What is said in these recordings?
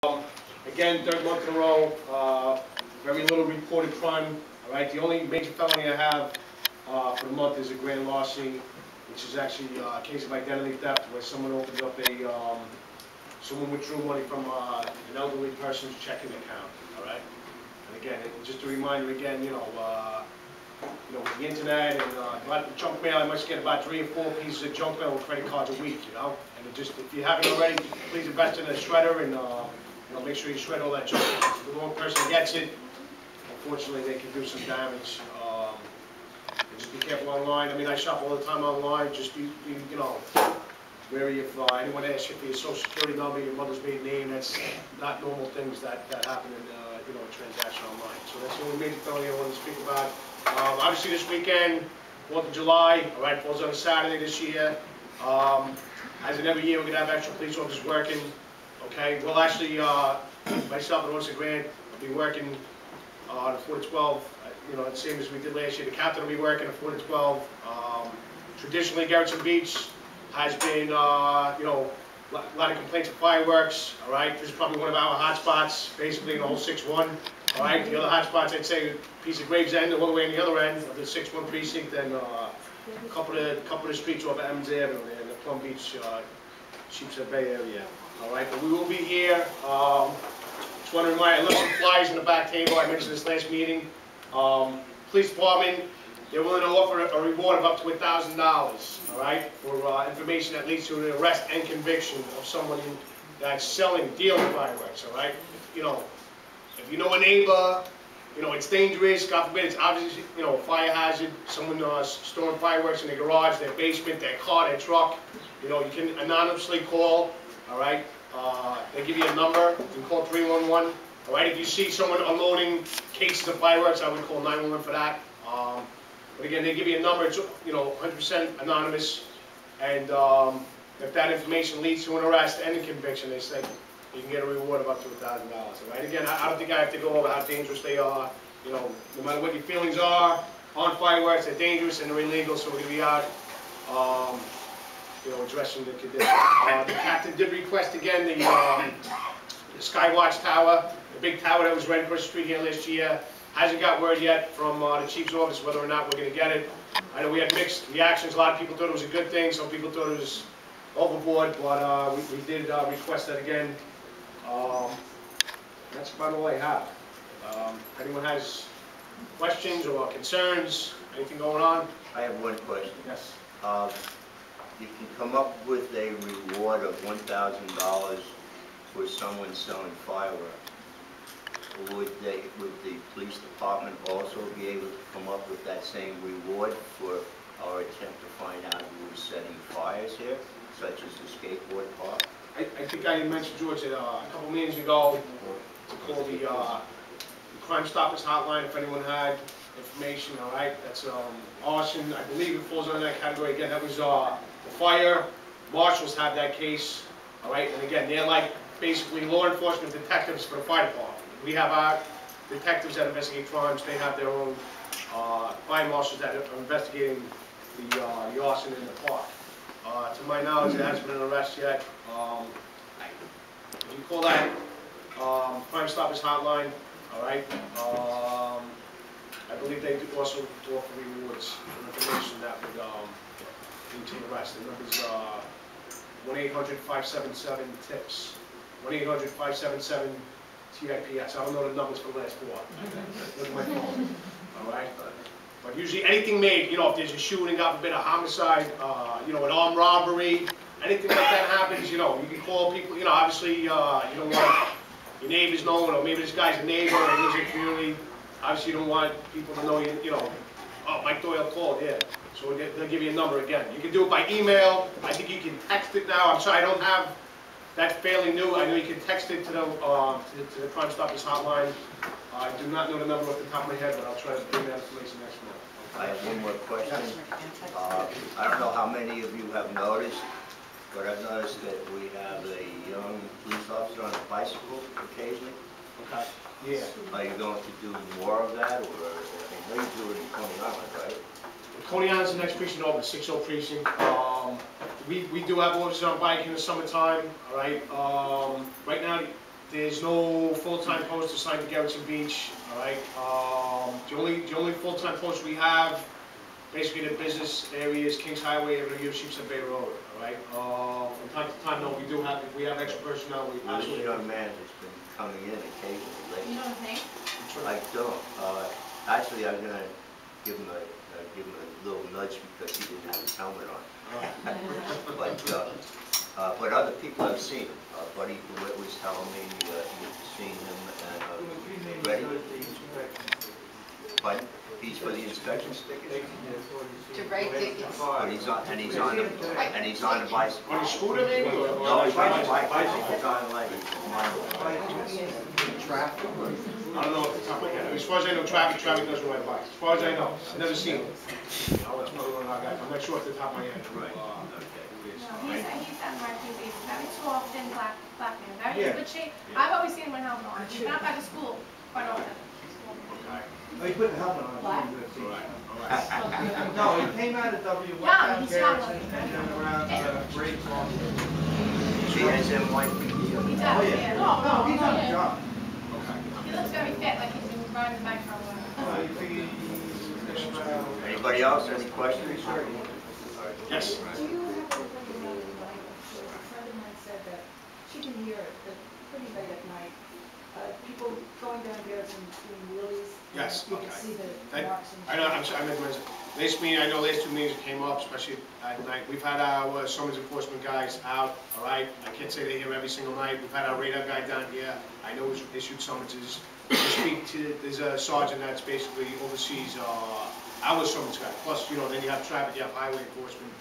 Again, third month in a row, very little reported crime. All right, the only major felony I have for the month is a grand larceny, which is actually a case of identity theft where someone opened up someone withdrew money from an elderly person's checking account. All right, and again, just a reminder again, with the internet and junk mail, I must get about 3 or 4 pieces of junk mail with credit cards a week, And if you haven't already, please invest in a shredder and make sure you shred all that junk. If the wrong person gets it, unfortunately, they can do some damage. And just be careful online. I mean, I shop all the time online. Just be wary if anyone asks you for your social security number, your mother's maiden name. That's not normal things that happen in a transaction online. So that's the only major felony I want to speak about. Obviously, this weekend, 4th of July, all right, falls on a Saturday this year. As in every year, we're going to have extra police officers working. Okay, well, actually, myself and Officer Grant will be working the 4 to 12. The same as we did last year. The captain will be working the 4 to 12. Traditionally, Gerritsen Beach has been, a lot of complaints of fireworks. All right, this is probably one of our hot spots, basically in the whole 6-1. All right, the other hot spots, I'd say, a piece of Gravesend, all the way on the other end of the 6-1 precinct, and a couple of streets off of Emmons Avenue in the Plum Beach, Sheepshead Bay area. All right, but we will be here. Just want to remind you, I left some flyers in the back table. I mentioned this last meeting. Police department, they're willing to offer a reward of up to $1,000. All right, for information that leads to an arrest and conviction of someone that's dealing fireworks. All right, if you know a neighbor, it's dangerous. God forbid, it's obviously a fire hazard. Someone storing fireworks in their garage, their basement, their car, their truck. You can anonymously call. All right, they give you a number. You can call 311. All right, if you see someone unloading cases of fireworks, I would call 911 for that. But again, they give you a number. It's 100% anonymous, and if that information leads to an arrest and a conviction, they say you can get a reward of up to $1,000. All right. Again, I don't think I have to go over how dangerous they are. No matter what your feelings are on fireworks, they're dangerous and they're illegal. So we're going to be out. Addressing the condition. The captain did request again the Skywatch Tower, the big tower that was right across the street here last year. Hasn't got word yet from the chief's office whether or not we're going to get it. I know we had mixed reactions. A lot of people thought it was a good thing. Some people thought it was overboard, but we did request that again. That's about all I have. If anyone has questions or concerns, anything going on? I have one question. Yes. You can come up with a reward of $1,000 for someone selling fireworks. Would the police department also be able to come up with that same reward for our attempt to find out who was setting fires here, such as the skateboard park? I think I mentioned, George, that a couple meetings ago to call the Crime Stoppers hotline if anyone had information. All right, that's arson. I believe it falls under that category. Again, that was the fire marshals have that case. All right, and again, they're like basically law enforcement detectives for the fire department. We have our detectives that investigate crimes. They have their own fire marshals that are investigating the arson in the park. To my knowledge, there hasn't been an arrest yet. If you call that Crime Stoppers hotline, all right. I believe they do also offer rewards for information that would lead to an arrest. The number's 1-800-577-TIPS. 1-800-577-TIPS. I don't know the numbers for the last 4. Look at my phone. All right. But usually anything made, if there's a shooting, God forbid, a homicide, an armed robbery, anything like that happens, you can call people. Obviously, you don't want your neighbors knowing, or maybe this guy's a neighbor or lives in the community. Obviously, you don't want people to know oh, Mike Doyle called, yeah. So they'll give you a number again. You can do it by email. I think you can text it now. I'm sorry, I don't have. That's fairly new. I know you can text it to the Crime Stoppers hotline. I do not know the number off the top of my head, but I'll try to bring that information next month. I have one more question. I don't know how many of you have noticed, but I've noticed that we have a young police officer on a bicycle occasionally. Okay. Yeah. Are you going to do more of that, or I know you do it in Coney Island, right? Coney Island's the next precinct over, the 6-0 precinct. We do have officers on bike in the summertime. All right. Right now, There's no full-time post assigned to Garrettson Beach, all right? The only full-time post we have, basically the business areas, Kings Highway, Avenue, Sheepshead Bay Road, all right? From time to time, no, if we have extra personnel, we Well, this absolutely. young man has been coming in occasionally You lately. know his name? I don't. Actually, I'm gonna give him a little nudge because he didn't have his helmet on. But other people have seen him. Buddy DeWitt was telling me he'd seen him and ready. But he's for the inspection stickers. To write tickets. But he's on a bicycle. On a scooter maybe, or? No, he's on a bicycle. He's on a leg. I don't know off the top of my head. As far as I know, traffic doesn't ride bikes. As far as I know, I've never seen him. That's probably one of our guys. I'm not sure off the top of my head. Right. No, he's at Martin's, he's very tall, thin, black man, very in good shape. I've always seen him with a helmet on. He's not by the school quite often. Oh, he put the helmet on. Black? No, he came out of W. Yeah, he's young. And then around Great Falls. She has him like He Oh, does, yeah. yeah. No, he's on the job. He looks very fit, like he's been riding his bike for a while. You figure he's Anybody else, any questions? Yes. Do you have a regular light? A friend of mine said that she can hear it, but pretty late at night. People going down there and doing wheelies. Yes, You can okay. see the I marks. I know, I'm sorry, I meant to mention, last meeting, I know last two meetings that came up, especially at night, we've had our summons enforcement guys out, all right? I can't say they're here every single night, we've had our radar guy down here, I know he's issued summonses. There's a sergeant that's basically oversees our summons guy, plus, you know, then you have traffic, you have highway enforcement.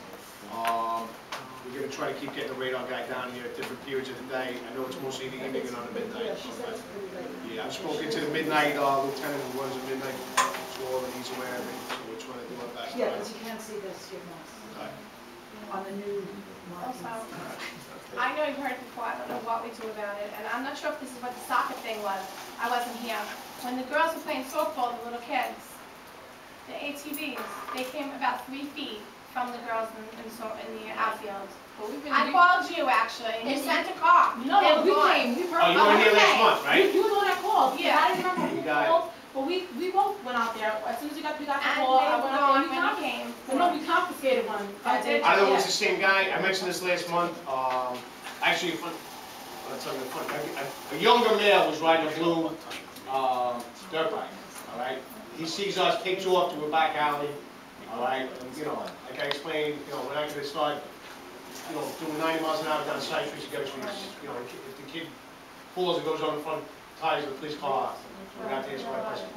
We're gonna try to keep getting the radar guy down here at different periods of the day. I know it's mostly the evening and on the midnight. Yeah, she said it's pretty late. Yeah, I've spoken to the midnight lieutenant who runs the midnight patrol, and he's aware of it, so we're trying to do our best. Yeah, because you can't see the skid marks Okay. on the new markings. Also, I know you've heard it before, I don't know what we do about it, and I'm not sure if this is what the soccer thing was. I wasn't here. When the girls were playing softball, the little kids, the ATVs, they came about 3 feet from the girls in the outfield. I called you, actually, and you sent a car. No, They were we gone. came, we heard. Oh, you were here last month, right? You were the one that called, Yeah. I didn't remember You who got it. called, but we both went out there, as soon as we got the And call, they I were went out gone there, when you came. but no, we confiscated one. Oh, did I know it was Yeah. the same guy, I mentioned this last month, actually, I'll tell you the funny, a younger male was riding a blue, dirt bike, all right? He sees us, takes off to a back alley, all right? And, you know, like I explained, you know, we're not gonna start, you know, doing 90 miles an hour down side streets, you gotta, you know, if the kid pulls, it goes on the front tires of the police car, we're not to answer my question.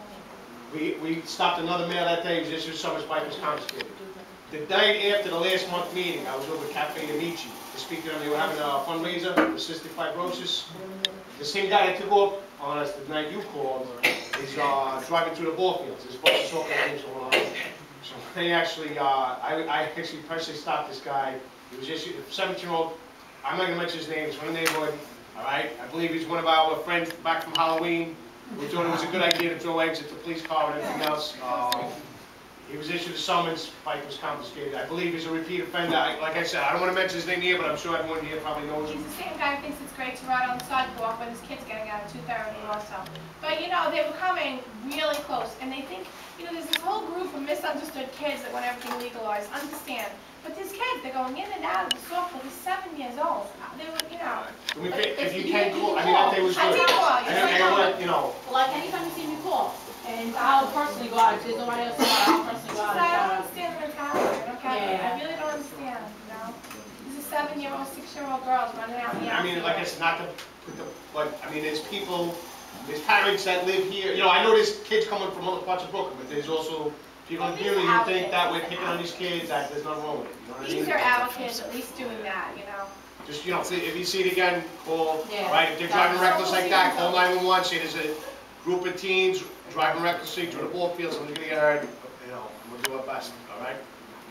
We stopped another male that day, he was issued summons, bike was confiscated. The night after the last month meeting, I was over at Cafe Amici to speak to them. They were having a fundraiser for cystic fibrosis. The same guy that took off on us the night you called is driving through the ball fields. There's a bunch of soccer games going on. So they actually, I actually personally stopped this guy. He was issued a 17-year-old. I'm not gonna mention his name. He's from the neighborhood. All right. I believe he's one of our friends back from Halloween. We thought it was a good idea to throw eggs at the police car and everything else. He was issued a summons, bike was confiscated. I believe he's a repeat offender. Like I said, I don't want to mention his name here, but I'm sure everyone here probably knows him. He's the same guy who thinks it's great to ride on the sidewalk when his kid's getting out at 2:30 also. But you know, they were coming really close, and they think, you know, there's this whole group of misunderstood kids that want everything legalized. Understand. But these kids, they're going in and out of the softball. They're 7 years old. They were, you know. If you can call, I mean, that day was good. I did call. You And said no. you know, Like, anytime you see me call, and I'll personally go out, if there's nobody else, I'll personally go out. I don't and understand the mentality. I don't get it. Yeah. I really don't understand, you know? These are 7-year-old, 6-year-old girls running out in the I mean, like I outfield. said, not to put the, but, I mean, there's people, there's parents that live here. You know, I know there's kids coming from other parts of Brooklyn, but there's also people in the community who think that we're picking on these kids, that there's nothing wrong with it. You know what I mean? These are our kids at least doing that, you know? Just, you know, if you see it again, call, Yeah. all right? If they're driving reckless like that, call 911, say there's a group of teens driving recklessly through the ball field, someone's gonna get hurt, you know, we'll do our best, all right?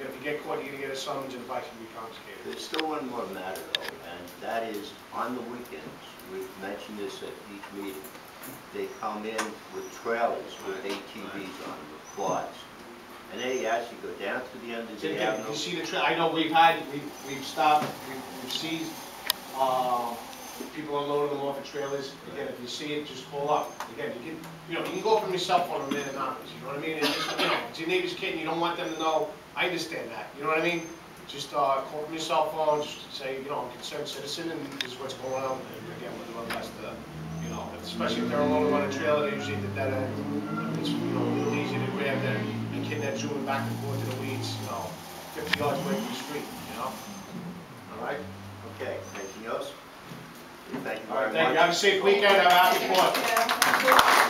If you get caught, you're gonna get a summons and the bike's gonna be confiscated. There's still one more matter though, and that is on the weekends, we've mentioned this at each meeting, they come in with trailers with ATVs on them, with quads. And they actually go down to the end of the avenue. You see the trail, I know we've stopped, we've seized, people unloading them off of trailers. Again, if you see it, just pull up. Again, you can go from your cell phone and man anonymous, you know what I mean? And just, it's your neighbor's kid and you don't want them to know, I understand that, you know what I mean? Just, call from your cell phone, just say, I'm a concerned citizen and this is what's going on. And again, we'll do our best to, especially if they're unloading on a trailer, they're usually at the dead end. It's, a little easier to grab them and kid that's zooming back and forth to the weeds, 50 yards away from the street, All right? Okay, anything else? Thank you All right, very thank you. much. Have a safe weekend. Have a happy 4th. Yeah.